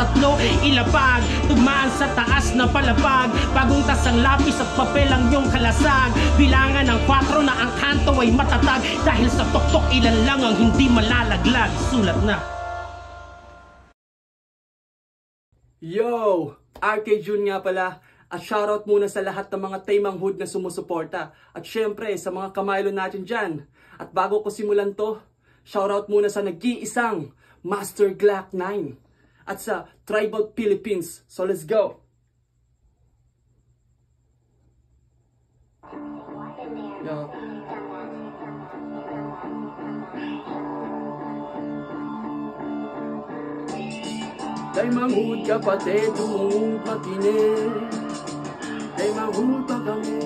tatlo ilapag, tumaan sa taas na palapag, bagong tasang lapis at papel ang iyong kalasag. Bilangan ng 4 na ang kanto ay matatag, dahil sa tuktok ilan lang ang hindi malalaglag. Sulat na. Yo! RK Jun nga pala. At shoutout muna sa lahat ng mga Taymang Hood na sumusuporta. At syempre sa mga kamaylo natin dyan. At bago ko simulan to, shoutout muna sa nag-iisang Master Glock 9 at sa Tribal Philippines. So let's go! Yo. Taymang Hood kapatid, tumungong makinig. Taymang Hood pa kami.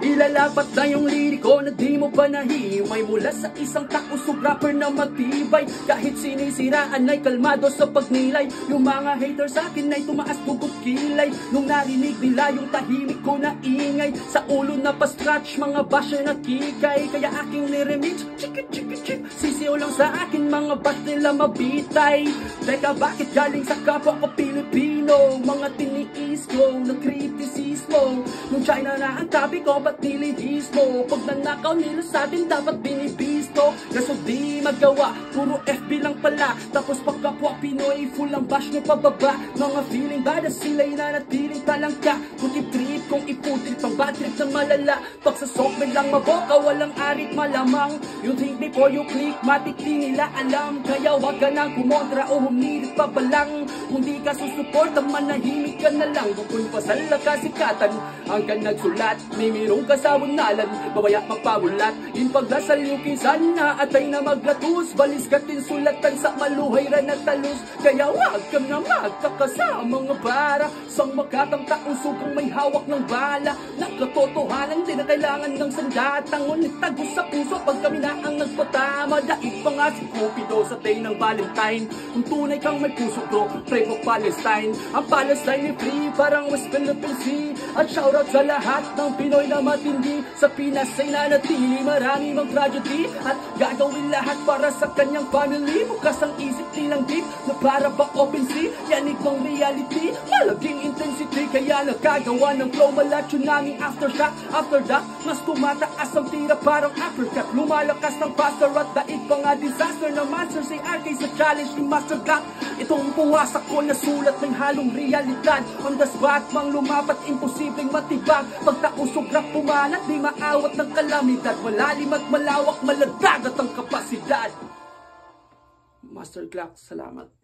Ilalapat na yung liriko na di mo pa nahimay, mula sa isang takusog rapper na matibay. Kahit sinisiraan ay kalmado sa pagnilay, yung mga haters sa akin ay tumaas dugot kilay. Nung narinig nila yung tahimik ko na ingay, sa ulo na pa-scratch mga basher na kikay. Kaya aking niremix, chiki chiki chik, sisiyo lang sa akin mga bash nila mabitay. Teka, bakit galing sa kapwa ko Pilipino? Mga tiniis ko na kritisismo, nung China na ang tabi ko ba't nilihis mo? Pag nanakaw nila sa atin dapat binibisto, kaso di magawa, puro FB lang pala. Tapos pagkapwa Pinoy, full ang bash nyo pababa. Mga feeling bad na sila'y nanatiling talangka. Kutip trip kung iputrip ang bad trip na malala. Pag sa software lang maboka, walang arit malamang. You think before you click, matik di nila alam. Kaya wag ka nang kumontra o humirit pa balang. Kung di ka susuporta, manahimik ka na lang. Bukod pa sa lakasikatan, hanggang nagsulat, may mirong kasabunalan, babaya magpawulat. In pagdasal yung kinsan na atay na maglatus, balis katin sulatan sa maluhay ran at talus. Kaya wag kang na magkakasama mga para sang makatangta kung sugang may hawak ng bala. Nagkatotohanan din na kailangan ng sandatang, ngunit tagos sa puso pag kami na ang nagpatama. Daig pa nga si Cupido sa day ng Valentine. Kung tunay kang may puso bro, pray for Palestine. Ang Palestine ay free, parang West Philippine Sea. At shoutout sa lahat ng Pinoy na matindi, sa Pinas ay nanatili marami mang tragedy. At gagawin lahat para sa kanyang family. Bukas ang isip nilang deep na para ba open sea. Yanig ng reality, malaging intensity. Kaya nakagawa ng flow, mala tsunami aftershock. After that, mas tumataas ang tira parang uppercut. Lumalakas ng faster at daig pa nga disaster na master si RK sa challenge ni Master Glock. Itong puwasak ko na sulat ng halong realidad. On the spot, mang lumapat, imposibleng matibag. Pagtausog rap pumalat, di maawat ng kalamidad. Malalim at malawak, maladagat ang kapasidad. Master Glock, salamat.